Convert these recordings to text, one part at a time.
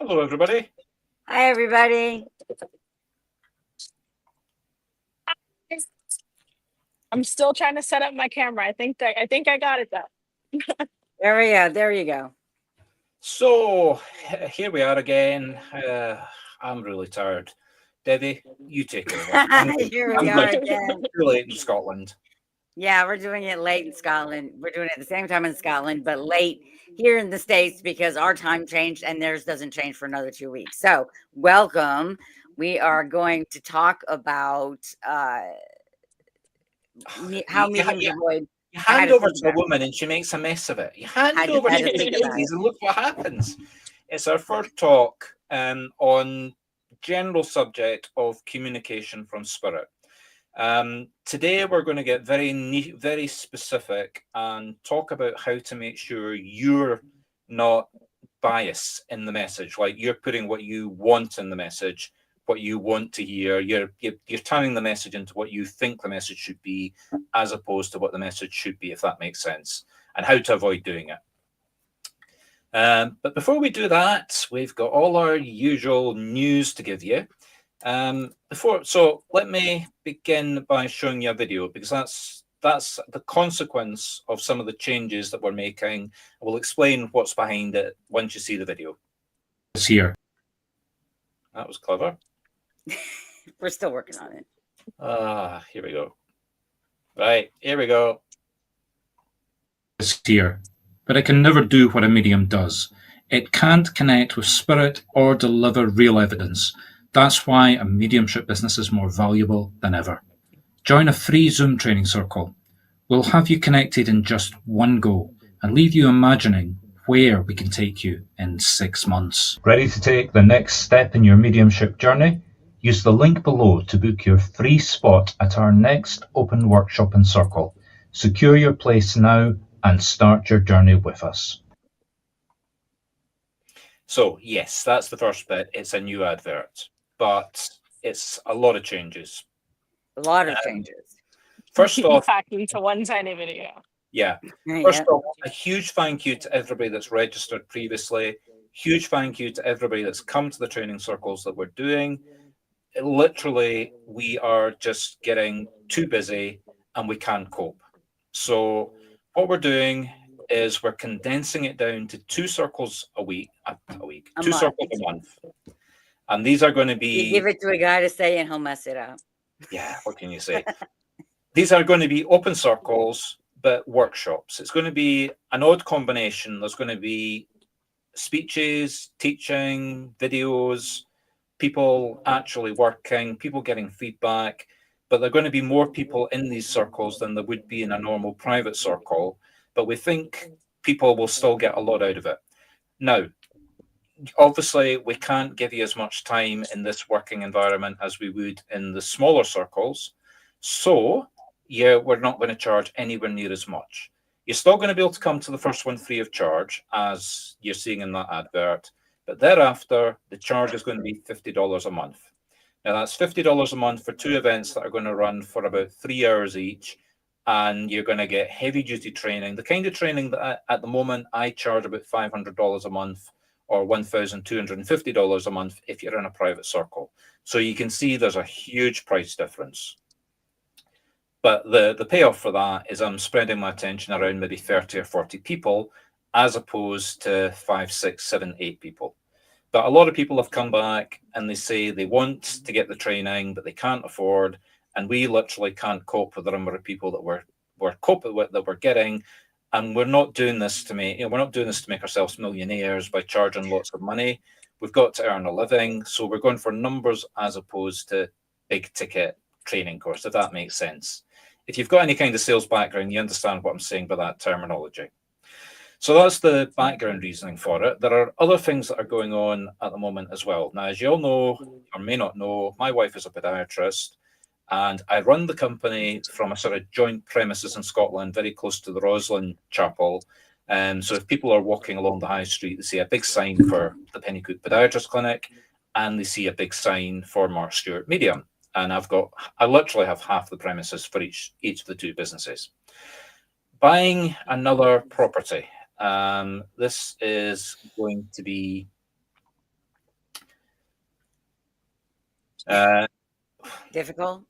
Hello, everybody. Hi, everybody. I'm still trying to set up my camera. I think I got it though. There we go. There you go. So here we are again. I'm really tired. Devi, you take over. Here we I'm are like again. too late in Scotland. Yeah, we're doing it late in Scotland. We're doing it at the same time in Scotland, but late here in the States because our time changed and theirs doesn't change for another 2 weeks. So, welcome. We are going to talk about how mediums avoid. You I had hand to over think to a about woman and she makes a mess of it. You it. hand it over Had to to the think about ladies it. and look what happens. It's our first talk on general subject of communication from spirit. Today we're going to get very specific and talk about how to make sure you're not biased in the message, like you're putting what you want in the message, what you want to hear. You're turning the message into what you think the message should be, as opposed to what the message should be, if that makes sense, and how to avoid doing it. But before we do that, we've got all our usual news to give you. So let me begin by showing you a video, because that's the consequence of some of the changes that we're making. We'll explain what's behind it once you see the video. It's here. That was clever. We're still working on it. Here we go. Right, here we go. It's here, but it can never do what a medium does. It can't connect with spirit or deliver real evidence. That's why a mediumship business is more valuable than ever. Join a free Zoom training circle. We'll have you connected in just one go and leave you imagining where we can take you in 6 months. Ready to take the next step in your mediumship journey? Use the link below to book your free spot at our next open workshop and circle. Secure your place now and start your journey with us. So yes, that's the first bit. It's a new advert, but it's a lot of changes. A lot of changes. First off, packed into one tiny video. Yeah. First off, a huge thank you to everybody that's registered previously. Huge thank you to everybody that's come to the training circles that we're doing. Literally, we are just getting too busy and we can't cope. So what we're doing is we're condensing it down to 2 circles a week, two circles a month. And these are going to be... You give it to a guy to say and he'll mess it up. Yeah, what can you say? These are going to be open circles, but workshops. It's going to be an odd combination. There's going to be speeches, teaching, videos, people actually working, people getting feedback, but there are going to be more people in these circles than there would be in a normal private circle. But we think people will still get a lot out of it. Now, obviously, we can't give you as much time in this working environment as we would in the smaller circles. So, yeah, we're not going to charge anywhere near as much. You're still going to be able to come to the first one free of charge, as you're seeing in that advert. But thereafter, the charge is going to be $50 a month. Now, that's $50 a month for 2 events that are going to run for about 3 hours each. And you're going to get heavy-duty training, the kind of training that at the moment I charge about $500 a month, or $1,250 a month if you're in a private circle. So you can see there's a huge price difference. But the payoff for that is I'm spreading my attention around maybe 30 or 40 people, as opposed to 5, 6, 7, 8 people. But a lot of people have come back and they say they want to get the training, but they can't afford. And we literally can't cope with the number of people that we're coping with, that we're getting. And we're not doing this to make ourselves millionaires by charging lots of money. We've got to earn a living. So we're going for numbers as opposed to big ticket training course, if that makes sense. If you've got any kind of sales background, you understand what I'm saying by that terminology. So that's the background reasoning for it. There are other things that are going on at the moment as well. Now, as you all know, or may not know, my wife is a podiatrist, and I run the company from a sort of joint premises in Scotland, very close to the Roslin Chapel. So if people are walking along the high street, they see a big sign for the Pennycook Podiatrist Clinic, and they see a big sign for Marc Stuart Medium. And I literally have half the premises for each of the 2 businesses. Buying another property. This is going to be Uh, Difficult.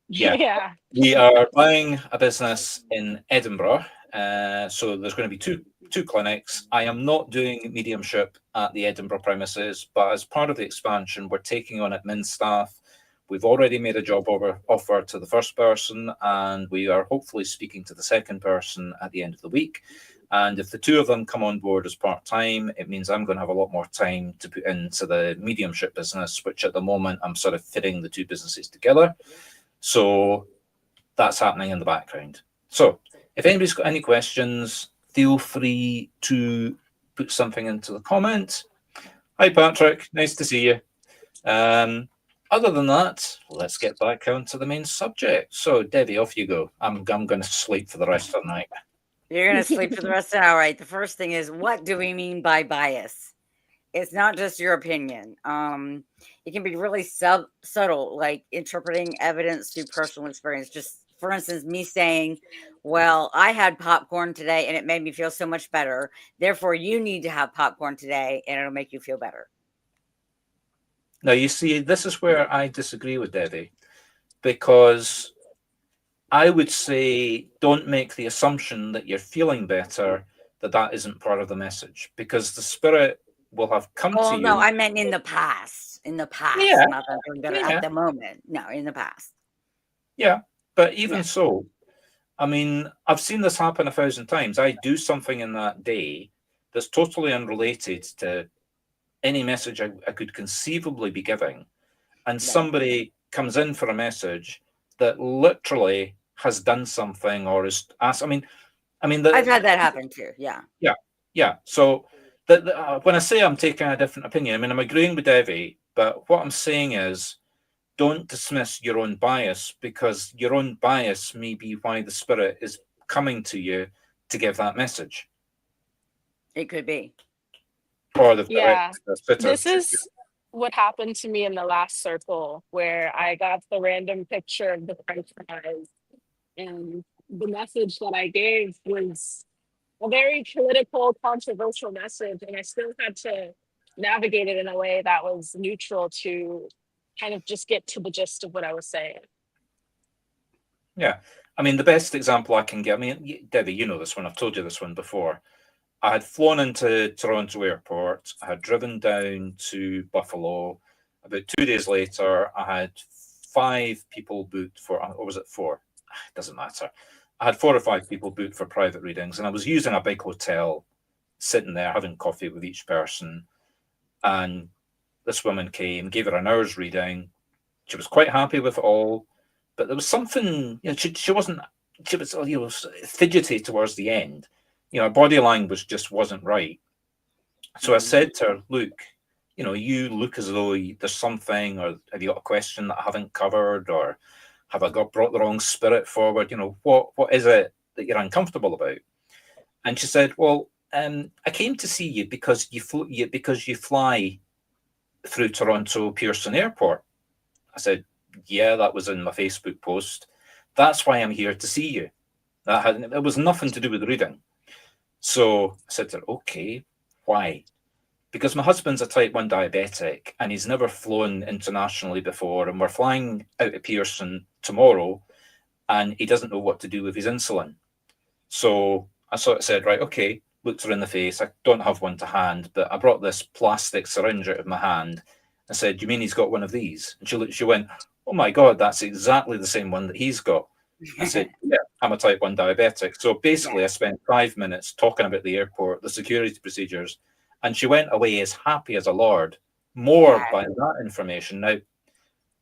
Yeah. Yeah. we are buying a business in Edinburgh. So there's going to be two clinics. I am not doing mediumship at the Edinburgh premises, but as part of the expansion, we're taking on admin staff. We've already made a job offer to the first person, and we are hopefully speaking to the second person at the end of the week. And if the two of them come on board as part-time, it means I'm going to have a lot more time to put into the mediumship business, which at the moment I'm sort of fitting the two businesses together. So that's happening in the background. So if anybody's got any questions, feel free to put something into the comments. Hi, Patrick. Nice to see you. Other than that, let's get back onto the main subject. So, Devi, off you go. I'm going to sleep for the rest of the night. You're going to sleep for the rest of the night. All right. The first thing is, what do we mean by bias? It's not just your opinion. It can be really subtle, like interpreting evidence through personal experience. Just for instance, me saying, well, I had popcorn today and it made me feel so much better. Therefore, you need to have popcorn today and it'll make you feel better. Now, you see, this is where I disagree with Devi, because I would say don't make the assumption that you're feeling better, that isn't part of the message, because the spirit will have come to you. No, I meant in the past. In the past. Yeah. Not that I'm feeling better at the moment. No, in the past. Yeah. But even so, I mean, I've seen this happen 1,000 times. I do something in that day that's totally unrelated to any message I could conceivably be giving. And somebody comes in for a message that literally has done something or is asked. I mean, I've had that happen too. Yeah. Yeah. Yeah. So when I say I'm taking a different opinion, I mean, I'm agreeing with Devi, but what I'm saying is don't dismiss your own bias, because your own bias may be why the spirit is coming to you to give that message. It could be. Or the This is what happened to me in the last circle, where I got the random picture of the French fries, and the message that I gave was a very political, controversial message, and I still had to navigate it in a way that was neutral to kind of just get to the gist of what I was saying. Yeah. I mean, the best example I can give, I mean, Debbie, you know this one, I've told you this one before. I had flown into Toronto Airport. I had driven down to Buffalo. About 2 days later, I had 5 people booked for, or was it 4? It doesn't matter. I had 4 or 5 people booked for private readings, and I was using a big hotel, sitting there having coffee with each person. And this woman came, gave her an hour's reading. She was quite happy with it all, but there was something, you know, she was, you know, fidgety towards the end. You know, her body language just wasn't right. So I said to her, look, you know, you look as though there's something, or have you got a question that I haven't covered, or have I brought the wrong spirit forward? You know, what is it that you're uncomfortable about? And she said, well, I came to see you because you fly through Toronto Pearson Airport. I said, yeah, that was in my Facebook post. That's why I'm here to see you. It was nothing to do with the reading. So I said to her, okay, why? Because my husband's a type 1 diabetic and he's never flown internationally before, and we're flying out of Pearson tomorrow and he doesn't know what to do with his insulin. So I sort of said, right, okay, looked her in the face. I don't have one to hand, but I brought this plastic syringe out of my hand. I said, you mean he's got one of these? And she went, oh my God, that's exactly the same one that he's got. I said, yeah, I'm a type 1 diabetic. So basically, I spent 5 minutes talking about the airport, the security procedures, and she went away as happy as a lord, more by that information. Now,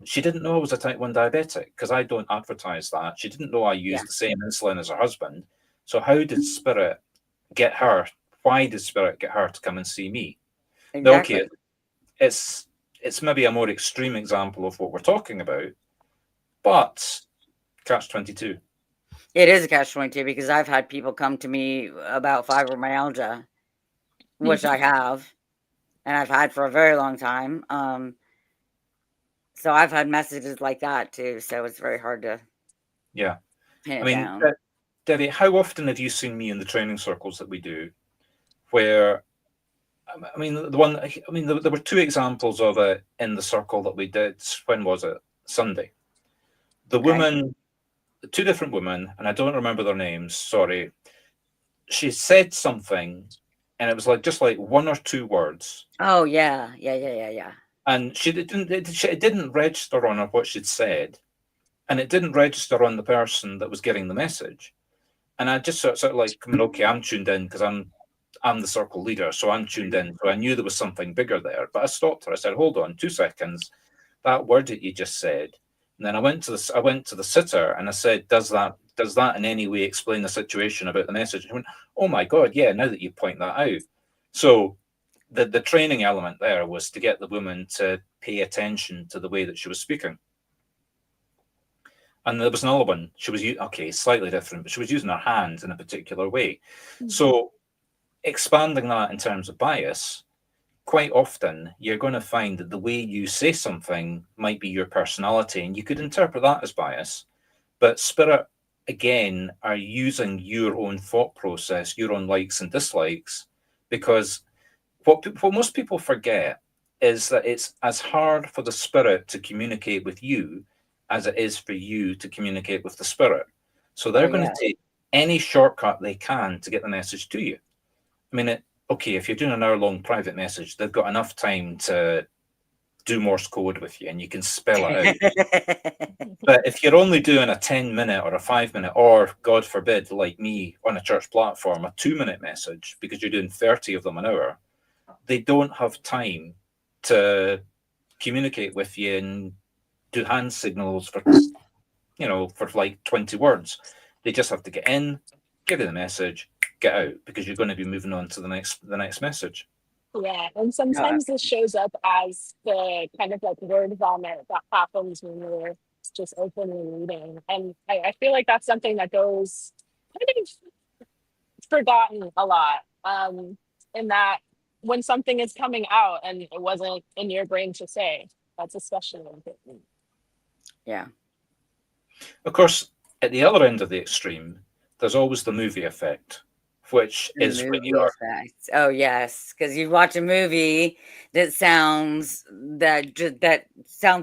she didn't know I was a type 1 diabetic because I don't advertise that. She didn't know I used the same insulin as her husband. So how did Spirit get her? Why did Spirit get her to come and see me? Exactly. Okay, it's maybe a more extreme example of what we're talking about, but catch-22. It is a catch-22 because I've had people come to me about fibromyalgia, which I have, and I've had for a very long time. So I've had messages like that too. So it's very hard to pin it down. Devi, how often have you seen me in the training circles that we do, where I mean, the one. I mean, there were two examples of it in the circle that we did. When was it? Sunday. The Okay. woman, two different women, and I don't remember their names. Sorry. She said something, and it was like just like one or two words, Oh yeah. and she didn't. It didn't register on her what she'd said, and it didn't register on the person that was getting the message. And I just sort of like, I mean, okay, I'm tuned in because I'm the circle leader, so I'm tuned in. So I knew there was something bigger there. But I stopped her. I said, "Hold on, 2 seconds. That word that you just said." And then I went to the sitter and I said, "Does that in any way explain the situation about the message?" And she went, "Oh my God, yeah. Now that you point that out." So the training element there was to get the woman to pay attention to the way that she was speaking. And there was another one. She was okay, slightly different, but she was using her hands in a particular way. Mm-hmm. So expanding that in terms of bias, quite often you're going to find that the way you say something might be your personality, and you could interpret that as bias. But spirit, again, are using your own thought process, your own likes and dislikes, because what most people forget is that it's as hard for the spirit to communicate with you as it is for you to communicate with the spirit. So they're going to take any shortcut they can to get the message to you. I mean, okay, if you're doing an hour-long private message, they've got enough time to do Morse code with you and you can spell it out. But if you're only doing a 10-minute or a 5-minute, or God forbid, like me on a church platform, a 2-minute message, because you're doing 30 of them an hour, they don't have time to communicate with you and do hand signals for like 20 words. They just have to get in, give you the message, get out, because you're going to be moving on to the next message. Yeah, and sometimes this shows up as the kind of like word vomit that happens when you're just openly reading. And I feel like that's something that goes kind of forgotten a lot. In that when something is coming out and it wasn't in your brain to say, that's especially important. Yeah. Of course, at the other end of the extreme, there's always the movie effect, which is when you are. Oh yes, because you watch a movie that sounds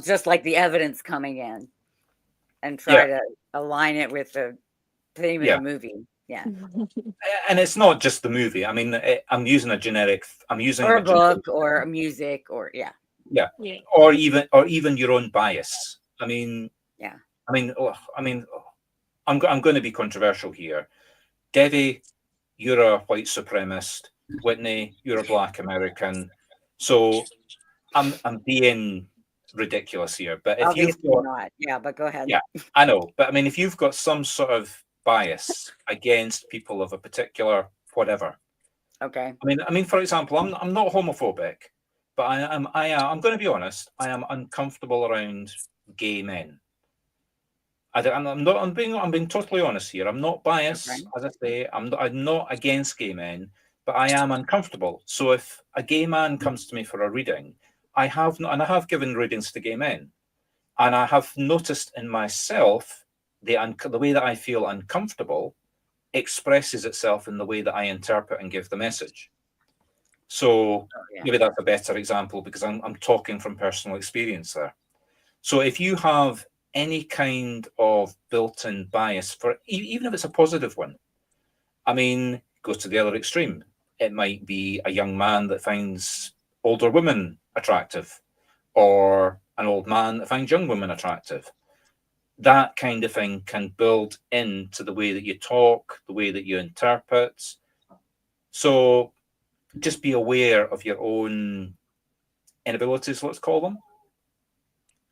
just like the evidence coming in, and try to align it with the theme of the movie. Yeah. And it's not just the movie. I mean, I'm using a generic. I'm using or a book or music or yeah, or even your own bias. I mean, yeah. I mean, I'm going to be controversial here. Devi, you're a white supremacist. Whitney, you're a Black American. So I'm being ridiculous here. But if you've got, but go ahead. Yeah, I know. But I mean, if you've got some sort of bias against people of a particular whatever. Okay. I mean, for example, I'm not homophobic, but I'm going to be honest. I am uncomfortable around gay men. I'm being totally honest here. I'm not biased, as I say. I'm not against gay men, but I am uncomfortable. So if a gay man comes to me for a reading, I have given readings to gay men, and I have noticed in myself the way that I feel uncomfortable expresses itself in the way that I interpret and give the message. So maybe that's a better example because I'm talking from personal experience there. So if you have any kind of built-in bias, for even if it's a positive one, I mean, go to the other extreme. It might be a young man that finds older women attractive, or an old man that finds young women attractive. That kind of thing can build into the way that you talk, the way that you interpret. So just be aware of your own inabilities, let's call them,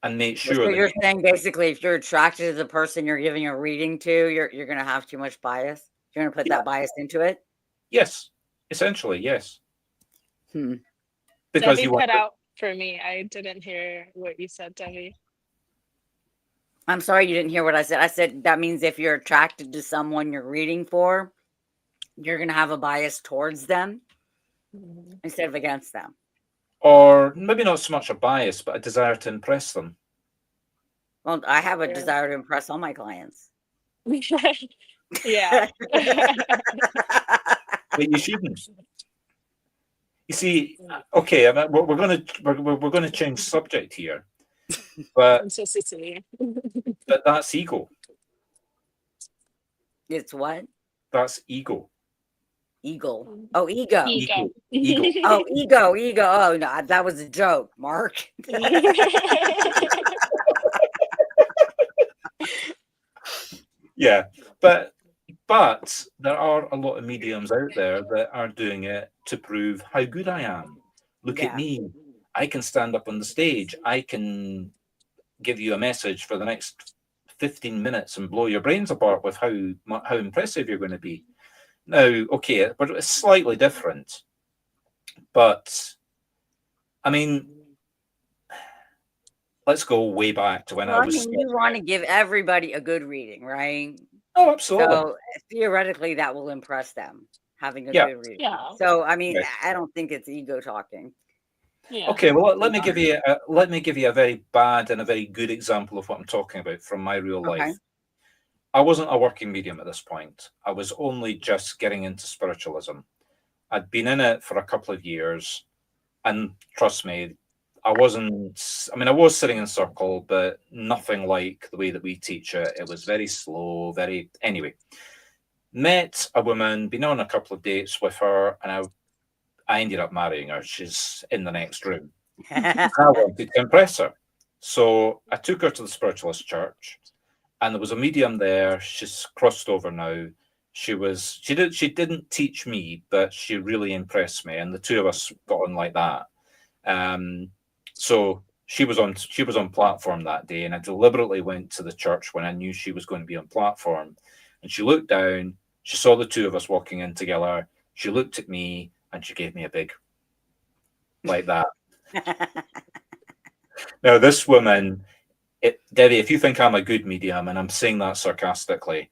and make sure that you're saying basically if you're attracted to the person you're giving a reading to, you're going to have too much bias. You're going to put that bias into it. Yes, essentially, yes. Because Devi cut out for me. I didn't hear what you said, Devi. I'm sorry you didn't hear what I said. I said that means if you're attracted to someone you're reading for, you're going to have a bias towards them instead of against them. Or maybe not so much a bias, but a desire to impress them. Well, I have a desire to impress all my clients. Yeah. But you shouldn't. You see, okay, I mean, we're going to change subject here, but Authenticity. that's ego. It's what? That's ego. Eagle. Oh, ego. Ego. Ego. Oh, ego. Oh, no, that was a joke, Mark. Yeah, but there are a lot of mediums out there that are doing it to prove how good I am. Look at Yeah. me. I can stand up on the stage. I can give you a message for the next 15 minutes and blow your brains apart with how impressive you're going to be. Now, okay, but it's slightly different. But I mean, let's go way back to when Well, I I was. mean, you want to give everybody a good reading, right? Oh, absolutely. So theoretically, that will impress them, having a Yeah. good reading. Yeah. So, I mean, Right. I don't think it's ego talking. Yeah. Okay, well, let me give you a very bad and a very good example of what I'm talking about from my real life. Okay. I wasn't a working medium at this point. I was only just getting into spiritualism. I'd been in it for a couple of years, and trust me, I wasn't. I mean, I was sitting in a circle, but nothing like the way that we teach it. It was very slow, very. Anyway, met a woman, been on a couple of dates with her, and I ended up marrying her. She's in the next room. I wanted to impress her. So I took her to the spiritualist church, and there was a medium there. She's crossed over now. She didn't teach me, but she really impressed me, and the two of us got on like that. So she was on platform that day, and I deliberately went to the church when I knew she was going to be on platform. And she looked down, she saw the two of us walking in together, she looked at me, and she gave me a big like that. Now, this woman, Devi, if you think I'm a good medium, and I'm saying that sarcastically,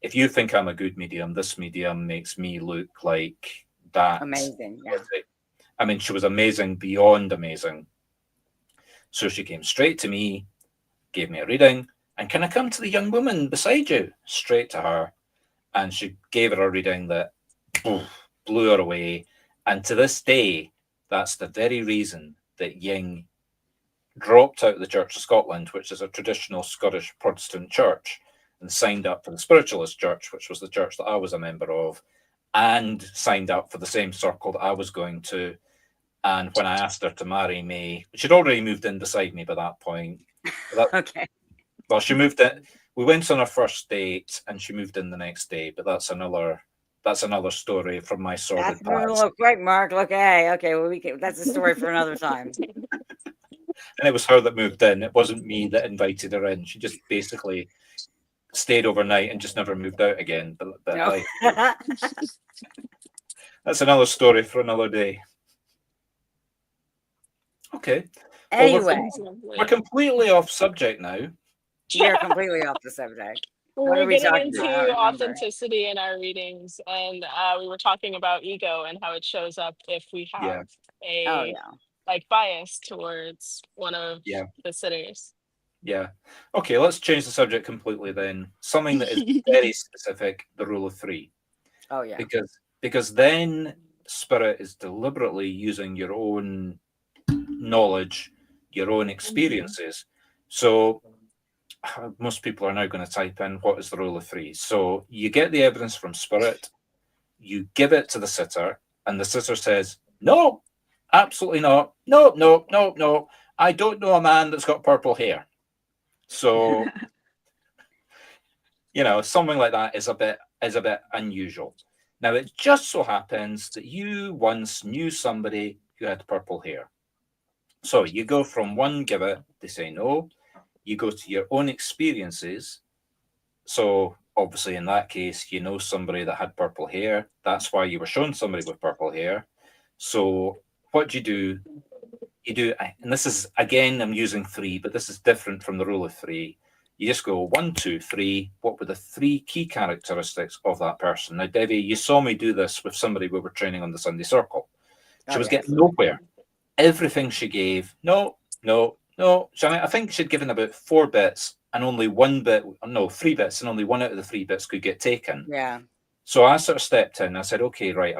if you think I'm a good medium, this medium makes me look like that. Amazing. Yeah. I mean, she was amazing, beyond amazing. So she came straight to me, gave me a reading, and can I come to the young woman beside you? Straight to her. And she gave her a reading that blew her away. And to this day, that's the very reason that Ying dropped out of the Church of Scotland, which is a traditional Scottish Protestant church, and signed up for the Spiritualist Church, which was the church that I was a member of, and signed up for the same circle that I was going to. And when I asked her to marry me, she'd already moved in beside me by that point. Okay. Well, she moved in. We went on our first date, and she moved in the next day. But that's another story from my sordid That's moving a past. little quick, Mark. Okay. Well, that's a story for another time. And it was her that moved in. It wasn't me that invited her in. She just basically stayed overnight and just never moved out again. But No. that's another story for another day. Okay. Anyway, we're completely off subject now. we are completely off the subject. What We're are we getting talking into about? I don't remember. authenticity in our readings, and we were talking about ego and how it shows up if we have a Oh yeah. like bias towards one of Yeah. the sitters. Yeah. Okay, let's change the subject completely then. Something that is very specific, the rule of three. Oh yeah. Because then spirit is deliberately using your own knowledge, your own experiences. So most people are now going to type in what is the rule of three. So you get the evidence from spirit, you give it to the sitter, and the sitter says, no, absolutely not. No. I don't know a man that's got purple hair. So something like that is a bit unusual. Now, it just so happens that you once knew somebody who had purple hair. So you go from one giver, they say no. You go to your own experiences. So obviously, in that case, you know somebody that had purple hair. That's why you were shown somebody with purple hair. So what do? You do, and this is, again, I'm using three, but this is different from the rule of three. You just go 1, 2, 3. What were the 3 key characteristics of that person? Now, Devi, you saw me do this with somebody we were training on the Sunday Circle. She was getting nowhere. Everything she gave, no. I think she'd given about 4 bits, and only 3 bits, and only 1 out of the 3 bits could get taken. Yeah. So I sort of stepped in. I said, okay, right,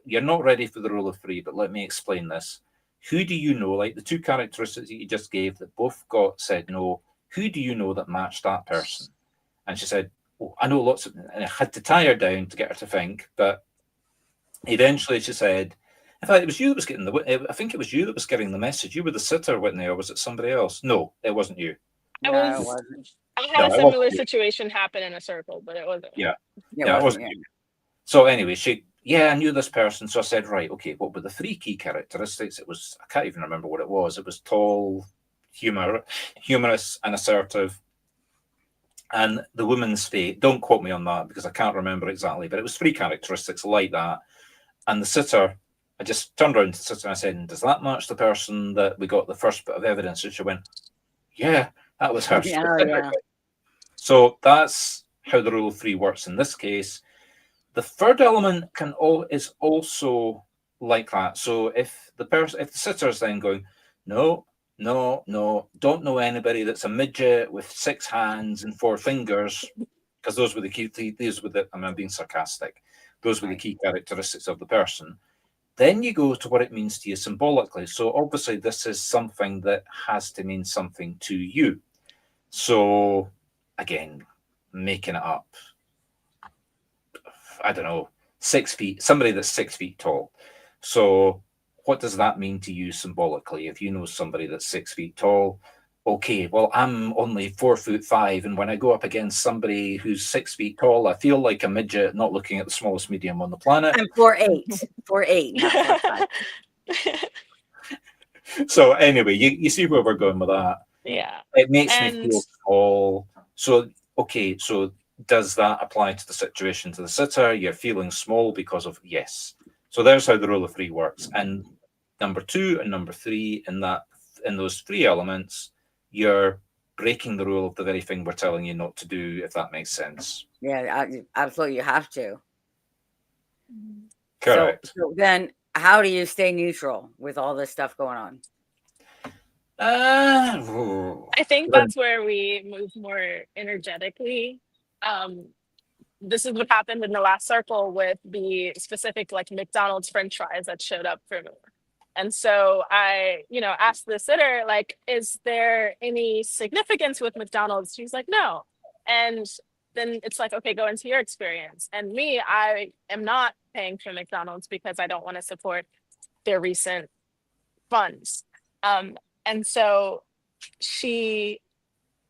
you're not ready for the rule of three, but let me explain this. Who do you know, like the two characteristics that you just gave that both got said no, who do you know that matched that person? And she said, oh, I know lots of, and I had to tie her down to get her to think, but eventually she said, in fact, it was you that was getting I think it was you that was getting the message. You were the sitter, Whitney, or was it somebody else? No, it wasn't you. I No, it was. wasn't. I had No, a it similar wasn't you. situation happen in a circle, but it wasn't. Yeah. It Yeah, it wasn't wasn't you. you. So anyway, I knew this person. So I said, right, okay, what were the three key characteristics? It was, I can't even remember what it was. It was tall, humorous, and assertive. And the woman's face, don't quote me on that because I can't remember exactly, but it was three characteristics like that. And the sitter, I just turned around to the sitter and I said, does that match the person that we got the first bit of evidence? And she went, yeah, that was her. Yeah. So that's how the rule of three works in this case. The third element is also like that. So if the sitter is then going, no, don't know anybody that's a midget with 6 hands and 4 fingers, because those were the key. I'm being sarcastic. Those were the key characteristics of the person. Then you go to what it means to you symbolically. So obviously this is something that has to mean something to you. So again, making it up. I don't know, 6 feet, somebody that's 6 feet tall. So what does that mean to you symbolically? If you know somebody that's 6 feet tall, okay, well, I'm only 4'5", and when I go up against somebody who's 6 feet tall, I feel like a midget not looking at the smallest medium on the planet. I'm 4'8", 4'8", not 4'5". So anyway, you see where we're going with that. Yeah. It makes me feel small. So, okay, so does that apply to the situation to the sitter? You're feeling small because of, yes. So there's how the rule of three works. And number 2 and number 3, in those 3 elements, you're breaking the rule of the very thing we're telling you not to do, if that makes sense. Yeah, absolutely, you have to. Correct. So then how do you stay neutral with all this stuff going on? I think that's where we move more energetically. This is what happened in the last circle with the specific like McDonald's French fries that showed up for me. And so I, asked the sitter, like, is there any significance with McDonald's? She's like, no. And then it's like, okay, go into your experience. And me, I am not paying for McDonald's because I don't want to support their recent funds. And so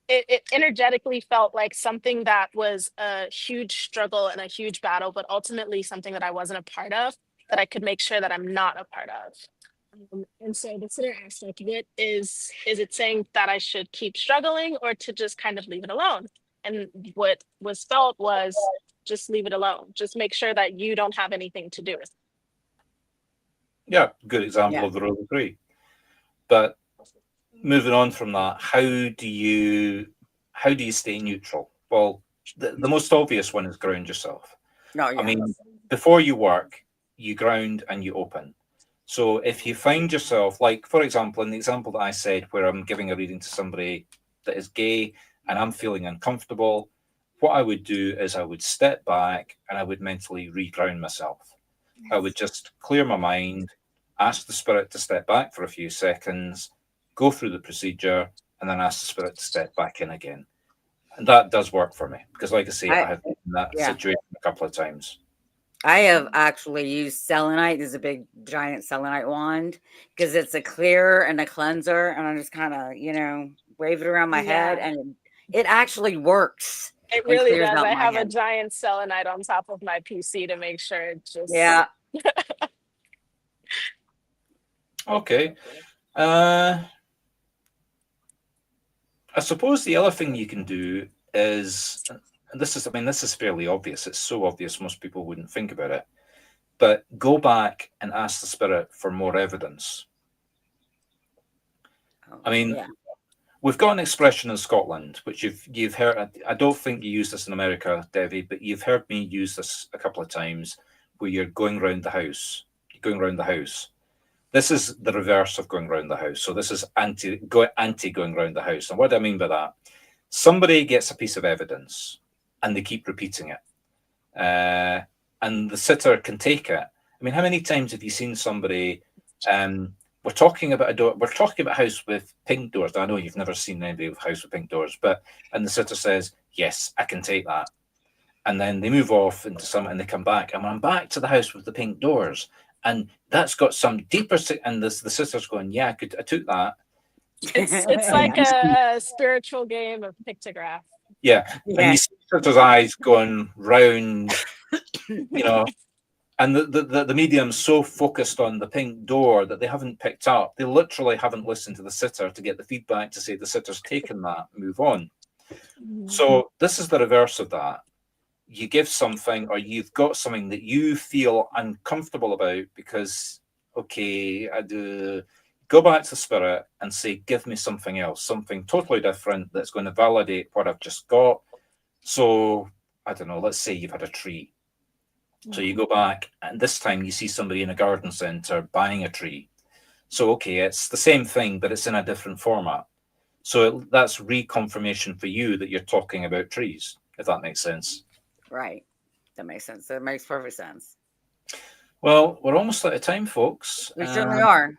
it energetically felt like something that was a huge struggle and a huge battle, but ultimately something that I wasn't a part of, that I could make sure that I'm not a part of. And so the sitter asked, like, what is it saying that I should keep struggling or to just kind of leave it alone? And what was felt was just leave it alone. Just make sure that you don't have anything to do with it. Yeah, good example of the rule of three. But moving on from that, how do you stay neutral? Well, the most obvious one is ground yourself. No, yeah. I mean, before you work, you ground and you open. So if you find yourself, like, for example, in the example that I said, where I'm giving a reading to somebody that is gay and I'm feeling uncomfortable, what I would do is I would step back and I would mentally reground myself. I would just clear my mind, ask the spirit to step back for a few seconds, go through the procedure, and then ask the spirit to step back in again. And that does work for me because, like I say, I have been in that situation a couple of times. I have actually used selenite. There's a big giant selenite wand because it's a clear and a cleanser, and I just kind of, wave it around my head, and it actually works. It really does. I have a giant selenite on top of my PC to make sure it just Okay. I suppose the other thing you can do is, and this is fairly obvious. It's so obvious most people wouldn't think about it. But go back and ask the spirit for more evidence. I mean, we've got an expression in Scotland, which you've heard. I don't think you use this in America, Devi, but you've heard me use this a couple of times, where you're going round the house. You're going round the house. This is the reverse of going round the house. So this is anti going round the house. And what do I mean by that? Somebody gets a piece of evidence and they keep repeating it. And the sitter can take it I mean, how many times have you seen somebody? We're talking about a door. We're talking about a house with pink doors. I know you've never seen anybody with a house with pink doors, and the sitter says, "Yes, I can take that." And then they move off into some, and they come back, and I'm back to the house with the pink doors, and that's got some deeper. And the sitter's going, "Yeah, I took that." It's like a spiritual game of pictograph. Yeah, and you see the sitter's eyes going round, and the medium's so focused on the pink door that they haven't picked up. They literally haven't listened to the sitter to get the feedback to say the sitter's taken that, move on. So this is the reverse of that. You give something, or you've got something that you feel uncomfortable about because, okay, I do. Go back to the spirit and say, give me something else, something totally different that's going to validate what I've just got. So, I don't know, let's say you've had a tree. So you go back, and this time you see somebody in a garden centre buying a tree. So, okay, it's the same thing, but it's in a different format. So that's reconfirmation for you that you're talking about trees, if that makes sense. Right. That makes sense. That makes perfect sense. Well, we're almost out of time, folks. We certainly are.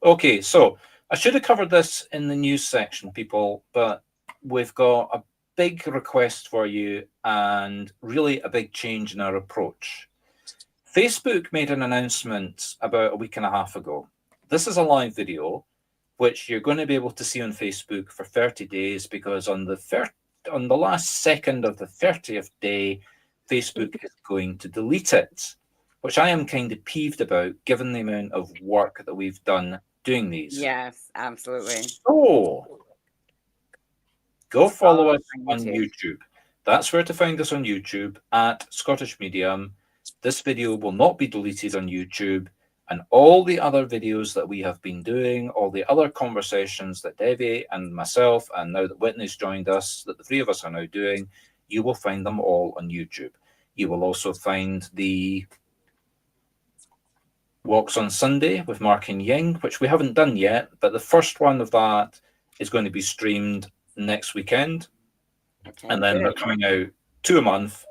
Okay, so I should have covered this in the news section, people, but we've got a big request for you and really a big change in our approach. Facebook made an announcement about a week and a half ago. This is a live video, which you're going to be able to see on Facebook for 30 days, because on the last second of the 30th day, Facebook is going to delete it, which I am kind of peeved about, given the amount of work that we've done doing these. Yes, absolutely. So go follow us on YouTube. That's where to find us on YouTube at Scottish Medium. This video will not be deleted on YouTube, and all the other videos that we have been doing, all the other conversations that Devi and myself, and now that Whitney's joined us, that the three of us are now doing, you will find them all on YouTube. You will also find the Walks on Sunday with Marc and Ying, which we haven't done yet, but the first one of that is going to be streamed next weekend. Okay, and then they're coming out 2 a month.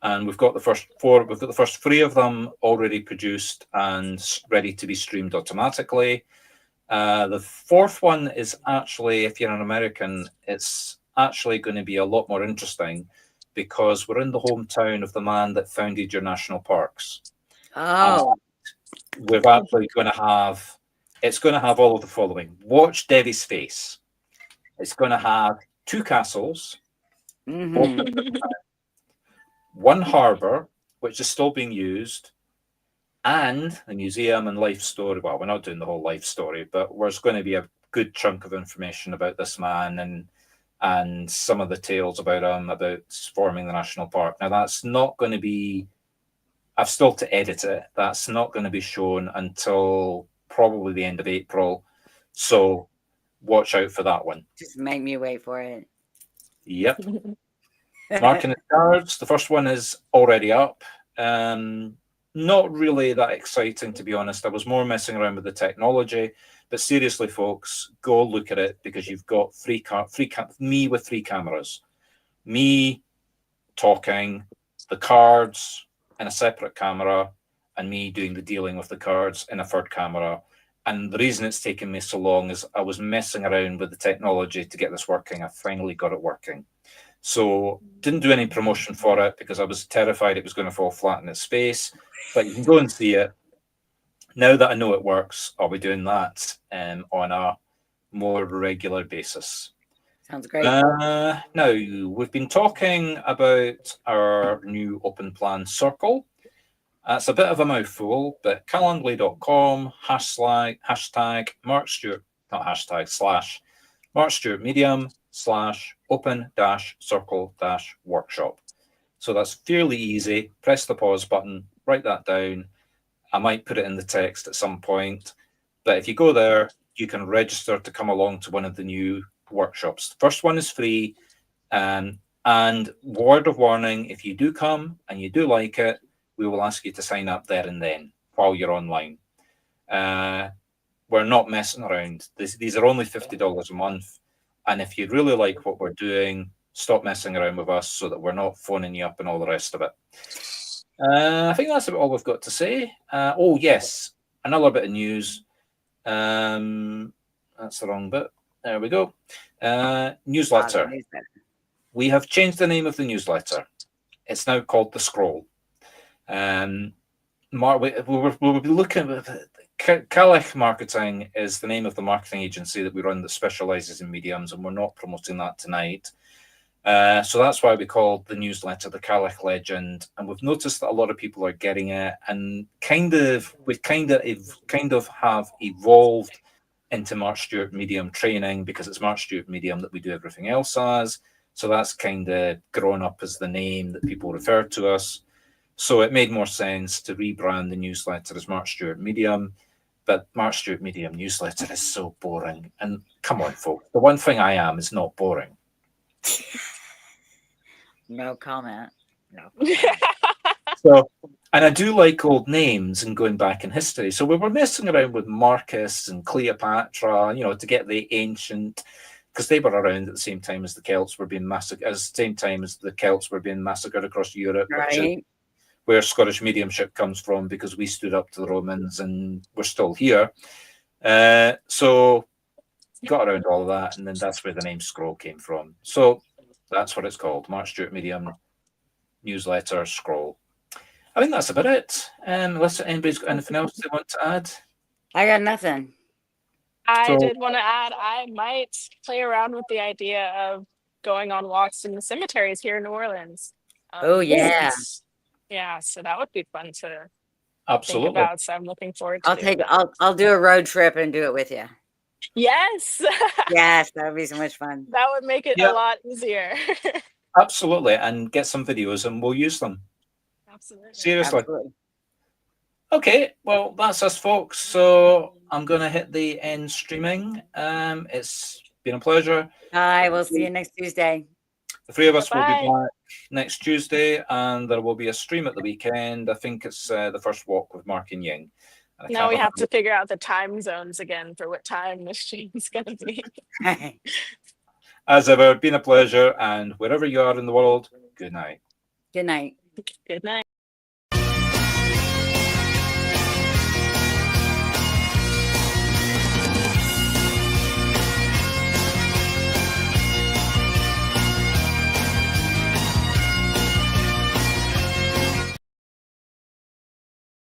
And we've got the first 4, we've got the first 3 of them already produced and ready to be streamed automatically. The 4th one is actually, if you're an American, it's actually going to be a lot more interesting, because we're in the hometown of the man that founded your national parks. Oh. We're actually going to have, it's going to have all of the following. Watch Devi's face. It's going to have 2 castles, one harbour, which is still being used, and the museum and life story. Well, we're not doing the whole life story, but there's going to be a good chunk of information about this man and some of the tales about him, about forming the national park. Now, that's not going to be, I've still to edit it. That's not going to be shown until probably the end of April. So watch out for that one. Just make me wait for it. Yep. Mark and the cards. The first one is already up. Not really that exciting, to be honest. I was more messing around with the technology. But seriously, folks, go look at it, because you've got me with 3 cameras. Me talking, the cards in a separate camera, and me doing the dealing with the cards in a 3rd camera. And the reason it's taken me so long is I was messing around with the technology to get this working. I finally got it working. So didn't do any promotion for it because I was terrified it was going to fall flat in its face. But you can go and see it. Now that I know it works, I'll be doing that on a more regular basis. Sounds great. Now, we've been talking about our new open plan circle. It's a bit of a mouthful, but calendly.com hashtag Marc Stuart, not hashtag, slash Marc Stuart Medium /open-circle-workshop. So that's fairly easy. Press the pause button, write that down. I might put it in the text at some point, but if you go there, you can register to come along to one of the new workshops. The first one is free, and word of warning, if you do come and you do like it, we will ask you to sign up there and then while you're online. We're not messing around. These are only $50 a month. And if you really like what we're doing, stop messing around with us so that we're not phoning you up and all the rest of it. I think that's about all we've got to say. Oh, yes, another bit of news. That's the wrong bit. There we go. Newsletter. We have changed the name of the newsletter. It's now called The Scroll. Mark, we'll be looking at Calich Marketing is the name of the marketing agency that we run that specializes in mediums, and we're not promoting that tonight. So that's why we call the newsletter the Calich Legend. And we've noticed that a lot of people are getting it, and we kind of have evolved into Marc Stuart Medium training, because it's Marc Stuart Medium that we do everything else as. So that's kind of grown up as the name that people refer to us. So it made more sense to rebrand the newsletter as Marc Stuart Medium. But Marc Stuart Medium newsletter is so boring. And come on, folks, the one thing I am is not boring. No comment. No. So, and I do like old names and going back in history. So we were messing around with Marcus and Cleopatra, to get the ancient, because they were around at the same time as the Celts were being massacred, across Europe, Right. where Scottish mediumship comes from, because we stood up to the Romans and we're still here. So got around all of that, and then that's where the name Scroll came from. So that's what it's called, Marc Stuart Medium newsletter Scroll. I think that's about it. Unless anybody's got anything else they want to add. I got nothing. I did want to add, I might play around with the idea of going on walks in the cemeteries here in New Orleans. Oh, yeah. Yeah, so that would be fun to Absolutely think about. So I'm looking forward to I'll do a road trip and do it with you. Yes. Yes, that would be so much fun. That would make it a lot easier. Absolutely, and get some videos and we'll use them. Absolutely. Seriously. Absolutely. Okay, well, that's us, folks. So I'm going to hit the end streaming. It's been a pleasure. Bye. We'll see you next Tuesday. The three of us will be back next Tuesday, and there will be a stream at the weekend. I think it's the first walk with Marc and Ying. Now we have to figure out the time zones again for what time the stream's going to be. As ever, been a pleasure, and wherever you are in the world, good night. Good night. Good night.